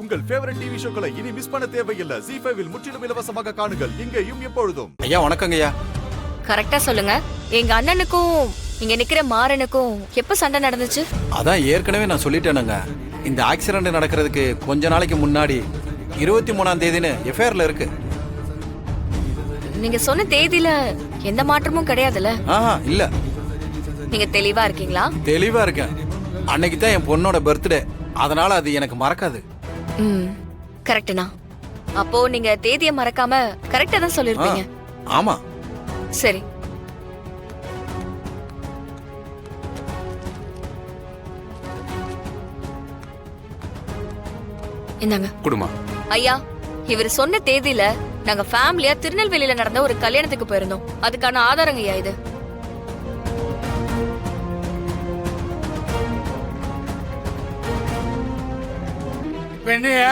உங்கள் favourite TV ஷோக்களை இனி miss பண்ண தேவையில்லை. ZEE5 இல் முற்றிலும் இலவசமாக காணுங்கள். இங்கேயும் எப்பொழுதும். ஐயா வணக்கங்க ஐயா. கரெக்டா சொல்லுங்க. எங்க அண்ணனுக்கும் இங்க நிக்கிற மாறனுக்கும் எப்ப சண்டை நடந்துச்சு? அதான் ஏற்கனவே நான் சொல்லிட்டேனுங்க. இந்த ஆக்சிடென்ட் நடக்கிறதுக்கு கொஞ்ச நாளைக்கு முன்னாடி 23ஆம் தேதின்னு எஃப்ஐஆர்ல இருக்கு. நீங்க சொன்ன தேதியில எந்த மாற்றமும் கிடையாதுல்ல? இல்ல. நீங்க தெளிவா இருக்கீங்களா? தெளிவா இருக்கேன். அன்னைக்கு தான் என் பொண்ணோட பர்த்டே. அதனால அது எனக்கு மறக்காது. கரெக்ட்னா. அப்போ நீங்க தேதியை மறக்காம கரெக்டா தான் சொல்லிருப்பீங்க. ஆமா. சரி. இந்தாங்க. குடுமா. ஐயா, இவர் சொன்ன தேதியில நாங்க ஃபேமிலியா திருநெல்வேலியில நடந்த ஒரு கல்யாணத்துக்கு போயிருந்தோம். அதுக்கான ஆதாரங்க ஐயா இது. பெண்ணையா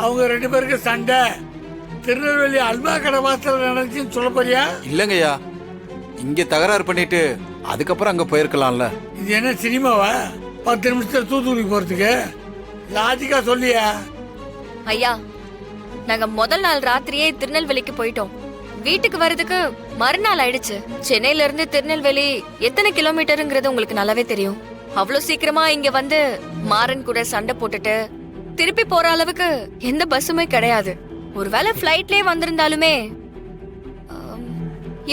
அவங்க 2 பேருக்கு சண்டை திருநெல்வேலி அல்வா கடை வாசல் நடந்துச்சுன்னு சொல்ல போறியா? இல்லங்கய்யா, இங்க தகராறு பண்ணிட்டு அதுக்கப்புறம் அங்க போயிருக்கலாம்ல. இது என்ன சினிமாவா? 10 நிமிஷத்துல தூத்துக்குடி போறதுக்கு லாஜிக்கா சொல்லியா? ஐயா, நாங்க முதல் நாள் ராத்திரியே திருநெல்வேலிக்கு போயிட்டோம். வீட்டுக்கு வர்றதுக்கு மறுநாள் ஆயிடுச்சு. சென்னையில இருந்து திருநெல்வேலி எத்தனை கிலோமீட்டருங்கிறது உங்களுக்கு நல்லாவே தெரியும். அவ்வளவு சீக்கிரமா இங்க வந்து மாறன் கூட சண்டை போட்டுட்டு திருப்பி போற அளவுக்கு எந்த பஸ்ஸுமே கிடையாது. ஒருவேளை பிளைட்லயே வந்திருந்தாலுமே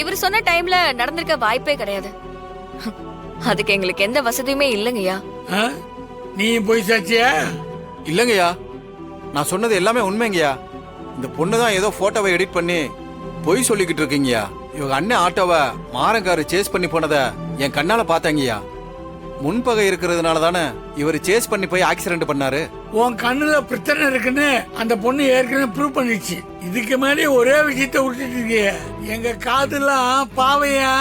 இவர் சொன்ன டைம்ல நடந்திருக்க வாய்ப்பே கிடையாது. அதுக்கு எங்களுக்கு எந்த வசதியுமே இல்லைங்கய்யா. நீ போய் சாச்சியா? இல்லங்கய்யா, நான் சொன்னது எல்லாமே உண்மைங்கய்யா. இந்த பொண்ணு தான் ஏதோ போட்டோவை எடிட் பண்ணி பொய் சொல்லிக்கிட்டு இருக்கீங்கய்யா. இவங்க அண்ணன் ஆட்டோவை மாறங்காரு சேஸ் பண்ணி போனதை என் கண்ணால பாத்தாங்கய்யா. முன்பகை இருக்கிறதுனால தானே இவர் சேஸ் பண்ணி போய் ஆக்சிடென்ட் பண்ணாரு. உன் கண்ணுல பிரச்சனை இருக்குன்னு அந்த பொண்ணு ஏற்கனவே ப்ரூவ் பண்ணிடுச்சு. இதுக்கு மேலே ஒரே விஷயத்த விட்டுட்டு இருக்கிய. எங்க காதெல்லாம் பாவையா.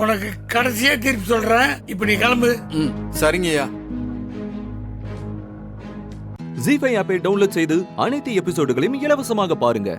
உனக்கு கடைசியா திருப்பி சொல்றேன், இப்ப நீ கிளம்பு. சரிங்கய்யா. ZEE5 ஆப்பை டவுன்லோட் செய்து அனைத்து எபிசோடுகளையும் இலவசமாக பாருங்க.